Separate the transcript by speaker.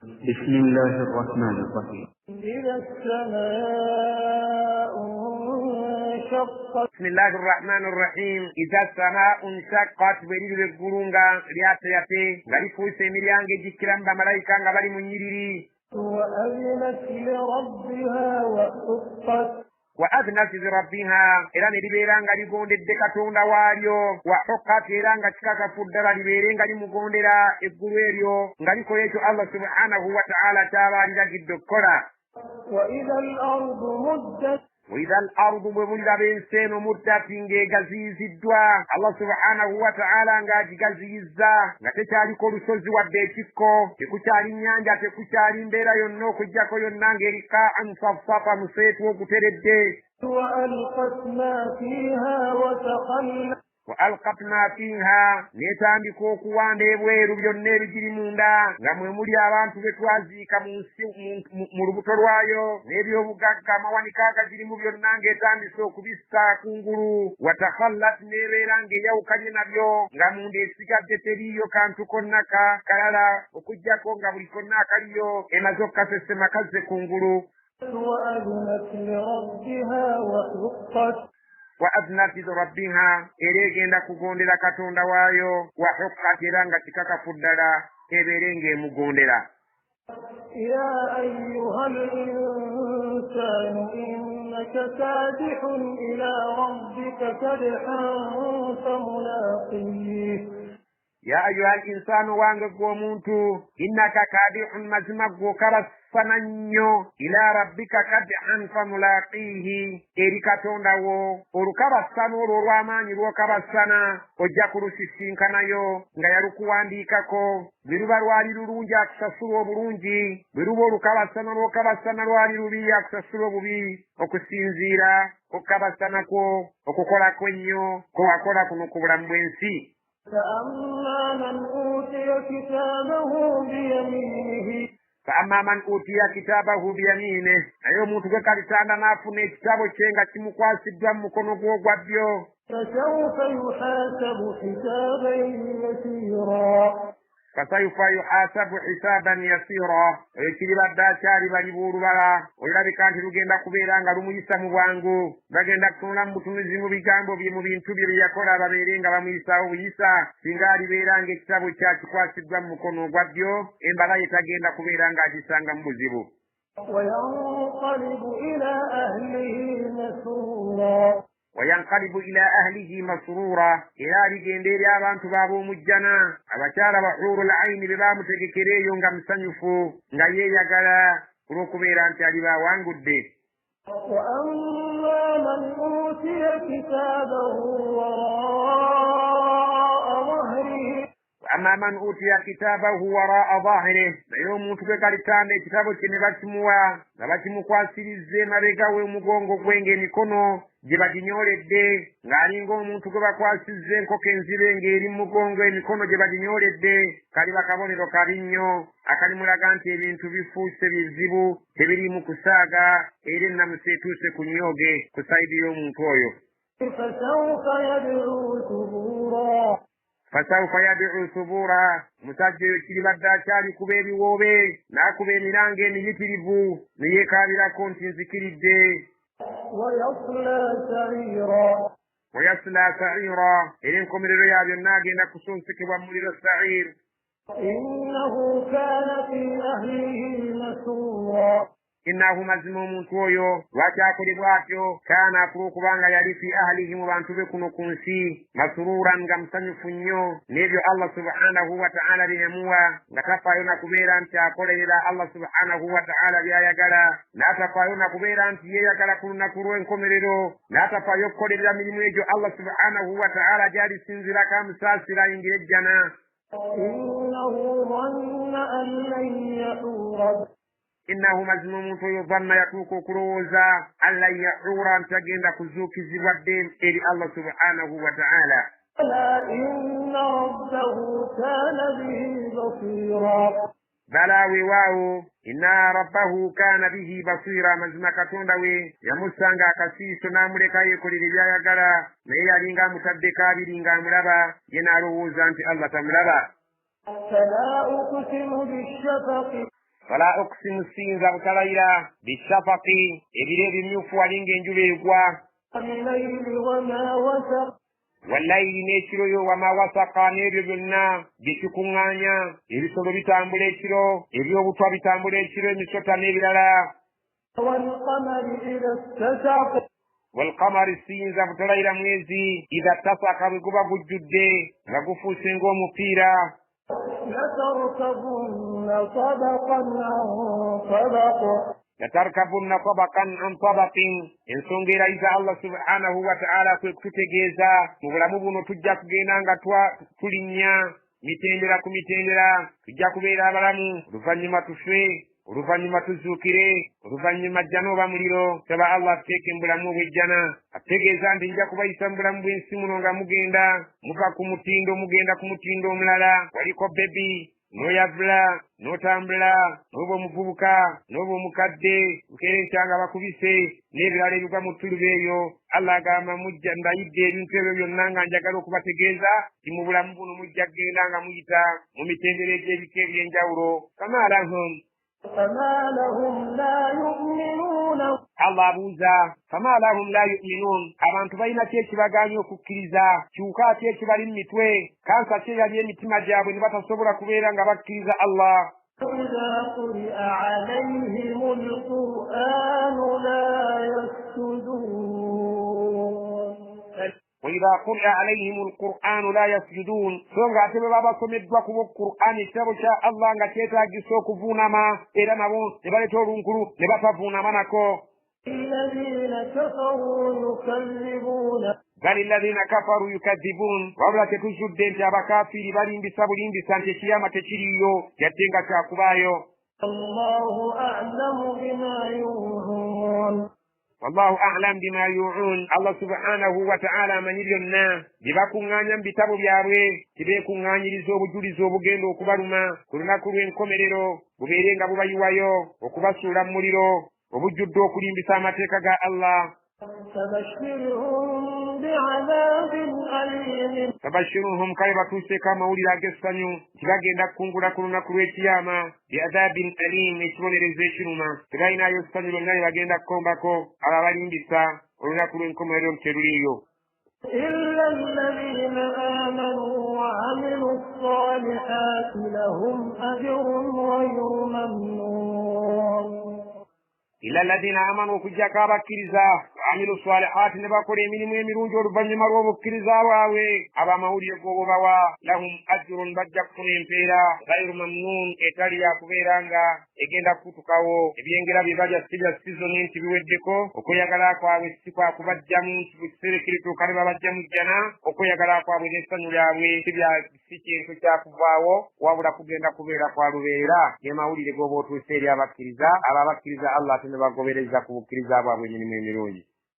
Speaker 1: بسم الله الرحمن الرحيم.
Speaker 2: إذا السماء انشقت.
Speaker 3: بسم الله الرحمن الرحيم. إذا السماء انشقت بريد الغرونغا رياتياتي غريفوس ميريانجي جيكرام بملايكا غبالي منيري
Speaker 2: وأذنت لربها وحقت.
Speaker 3: وأذنت لربها إلى نريبيرانغا لغوند الدكاتون واريو وحقت إلانغا تكاكا فدرا لبيرينغا لمغوندرا إبغويريو غريكو يجو الله سبحانه وتعالى تاباري لجد كرة.
Speaker 2: وإذا الأرض مدت.
Speaker 3: وإذا الأرض بمولد بإنسان مدت غزيز الدواء الله سبحانه وتعالى غاجي غزيزا غتشاري كورسوزي وديتيكو تكوشاري نيانجا تكوشاري مبيرا يونو كجاكو يونانجي ركاعا صفصفا مسيت وكتردي
Speaker 2: وألقت ما فيها وتخلت.
Speaker 3: وألقت ما فيها نتامbi kokuwande bweru byonna ebigiri munda nga mwe muli abantu betwaziika mu lubuto lwayo n'ebyobugagga amawanika agazirimu byonna ng'etandise okubissa kungulu. Watakhallat nebeera ng'eyawukanye nabyo nga munda esigadde teriiyo kantu konna kalala okuggyako nga buli konna akaliyo emaze okukasesema kazze kungulu.
Speaker 2: وأذنت لربها وحقت.
Speaker 3: وأذنت لربها إليغenda kugondera katonda waayo وحقت iranga kikakafuddala eberenge mugondera.
Speaker 2: يا أيها الإنسان إنك كادح إلى ربك كدحا فملاقيه.
Speaker 3: يا أيها الإنسان وانغ ومنتو إنك كادح مزمق كرسننيو إلى ربك كدحا فملاقيه إريكاتون داو وركرسنو روامان روكرسنا وجاكرو سيسينكنايو ngayarukuwandikako biruba lwali lulungi akusasula obulungi biruba olukabasana lwokabasana lwali lubi akusasula obubi okusinziira okukabasanako okukolako ennyo kwewakola kuno ku bulamu bw'ensi.
Speaker 2: فأما من أوتي كتابه بيمينه.
Speaker 3: فأما من أوتي كتابه بيمينه أيو muntu gwe kalitanda n'afuna ekitabo kye nga kimukwasiddwa mu mukono gwe ogwa ddyo.
Speaker 2: فسوف يحاسب حسابا يسيرا.
Speaker 3: فسوف يحاسب حسابا يسيرا ekiribadde akyali bali b'olubala olabika nti lugenda kubeera nga lumuyisa mu bwangu bagenda kutunula mu butunuzi mu bigambo bye mu bintu bye byeyakola babeere nga bamuyisaawo buyisa singa alibeera ng'ekitabo kyakikwasiddwa mu mukono ogwa ddyo embala ye tagenda kubeera ng'agisanga mu buzibu.
Speaker 2: وينقلب إلى أهله مسرورا.
Speaker 3: وينقلب إلى أهله مسرورا إلى رجندير abantu bab'omujjana abakyala bahuru al-aini bebamutegekereeyo nga musanyufu nga yeeyagala olw'okubeera nti ali bawangudde.
Speaker 2: وأما من أوتي كتابه وراء ظهره.
Speaker 3: أما من أوتي كتابه وراء ظهره naye omuntu gwe kalitanda ekitabo kye ne bakimuwa nga bakimukwasirizza emabega w'omugongo gwe ng'emikono gye baginyooledde ng'alinga omuntu gwe bakwasizza enkoko enzibe ng'eri mu mugongo emikono gye baginyooledde kaliba kabonero kabi nnyo akalimulaga nti ebintu bifuuse bizibu tebiriimu kusaaga era ennamusa etuuse ku nnyoge ku sayidi y'omuntu oyo.
Speaker 2: فسوف يدعو ثبورا.
Speaker 3: fasawufa yad'u subura musajja oyo kiribadde akyali kuba ebiwoobe n'akuba emiranga emiyitirivu ne yeekaalirako nti nzikiridde. wayasla sa'ira era enkomerero ya byonna agenda kusonsekebwa mu muliro sa'ir.
Speaker 2: innahu kana fi ahlihi masrura.
Speaker 3: innahu mazima omuntu oyo lwaki akolebwa atyo kaana akula okubanga yali fi ahlihi mu bantu be kuno ku nsi masururan nga musanyufu nnyo n'ebyo Allah subhanahu wa ta'ala bye yamuwa nga tafaayo na kubeera nti akolerera Allah subhanahu wa ta'ala by'ayagala n'atafaayo na kubeera nti yeeyagala ku lunaku lw'enkomerero n'atafaayo okukolerera mirimu egyo Allah subhanahu wa ta'ala gy'alisinzirako amusaasira ayingira ejjana.
Speaker 2: innahu dhanna an lan yahura.
Speaker 3: innahu mazima omuntu oyo dhanna yatuuka okulowooza an lan yahuura nti agenda kuzuukizibwa dde eri Allah subhanahu wa ta'ala.
Speaker 2: inna rabbahu kana bihi basira.
Speaker 3: bala weewaawo inna rabbahu kaana bihi basira mazima katonda we yamussanga akasiiso n'amuleka yeekolera ebyayagala naye yalinga amutaddeko abiri ng'amulaba ye n'alowooza nti Allah tamulaba.
Speaker 2: fala uqsimu bishafaqi.
Speaker 3: Fala uqsimu sinza butalayira bishafaqi ebire ebimyufu walinga enjuba egwa
Speaker 2: والليل وما وسق
Speaker 3: wallayiri n'ekiro wama wasaka n'ebyo byonna bikikuŋŋaanya ebisolo bitambula ekiro ebyobutwa bitambula ekiro emisota n'ebirala
Speaker 2: والقمر إذا اتسق
Speaker 3: walqamari sinza butalayira mwezi idha tasaka bwe guba gujjudde nga gufuuse ng'omupiira
Speaker 2: لتركبن طبقا عن طبق
Speaker 3: latarkabunna tabaqan an tabaqin ensonga erayiza Allah subhanahu wa ta'ala kwe kututegeeza mu bulamu buno tujja kugenda nga tulinnya mitendera ku mitendera tujja kubeera abalamu oluvannyuma tufe oluvannyuma tuzuukire oluvannyuma jjana oba muliro saba Allah atuteeke mu bulamu obwejjana atutegeeza nti nja kubayisa mu bulamu bw'ensi muno nga mugenda muva ku mutindo mugenda ku mutindo omulala waliko bebi n'oyavula n'otambula n'oba omuvubuka n'oba omukadde nkerenkya nga bakubise n'ebirala ebiva mu ttuluba eyo Allah agamba mujja ndayidde ebintu ebyo byonna nga njagala okubategeeza ti mu bulamu buno mujja kgenda nga muyita mu mitendera egy'ebika eby'enjawulo
Speaker 2: فما لهم لا يؤمنون
Speaker 3: Allah abuuza fama lahum la yu'minun abantu balina ki ekibagaanya okukkiriza kiwuka ki ekibali mu mitwe kansa ki eyali emitima gyabwe ne batasobola kubeera nga bakkiriza Allah
Speaker 2: إذا قرئ عليهم القرآن لا يسجدون
Speaker 3: وإذا قرئ عليهم القرآن لا يسجدون songa ate bwe baba basomeddwa kuba Qur'ani ekitabo kya Allah nga kyetaagisa okuvuunama era nabo ne baleeta olunkulu ne batavuunama nako
Speaker 2: الذين كفروا يكذبون
Speaker 3: bali alladhina kafaru yukadhibun wabula tetuzudde nti abakafiiri balimbisa bulimbisa nti ekiyama tekiriyo yadde nga kyakubaayo
Speaker 2: الله أعلم بما يوعون
Speaker 3: wallahu a'lam bima yu'un Allah subhanahu wa ta'ala amanyi byonna bye bakuŋŋaanya mu bitabo byabwe tibeekuŋŋaanyiriza obujulizi obugenda okubaluma ku lunaku lw'enkomerero bubeere nga bubayiwayo okubasuula mu muliro obujjudde okulimbisa amateeka ga Allah fabashiruhum kale batuuseeko amawulire ag'essanyu tibagenda kukungula ku lunaku lw'ekiyama biadhabin alim ekibonerezo ekiruma tebalinayo essanyu lyonna lye bagenda kukombako abo abalimbisa olunaku lw'enkomerero teruliiyo
Speaker 2: إلا الذين آمنوا وعملوا الصالحات لهم أجر غير ممنون
Speaker 3: illa alladhina amanu okujjako abakkiriza waamilu salihati ne bakola emirimu emirungi oluvannyuma lw'obukkiriza bwabwe ab'amawulire g'obubawa lahum ajrun bajja kufuna empeera gayru mamnun etali yakubeera nga egenda kutukawo ebyengera bye balya sibya sizoni nti biweddeko okweyagala kwabwe si kwakubajjamu nti bwe kiseera kirituuka ne babajjamu jjana okweyagala kwabwe n'essanyu lyabwe si kintu kyakuvaawo wabula kugenda kubeera kwa lubeera ge mawulire g'oba otuuse eri abakkiriza abo abakkiriza Allah ne bagobereza ku bukkiriza bwabwe emirimu emirungi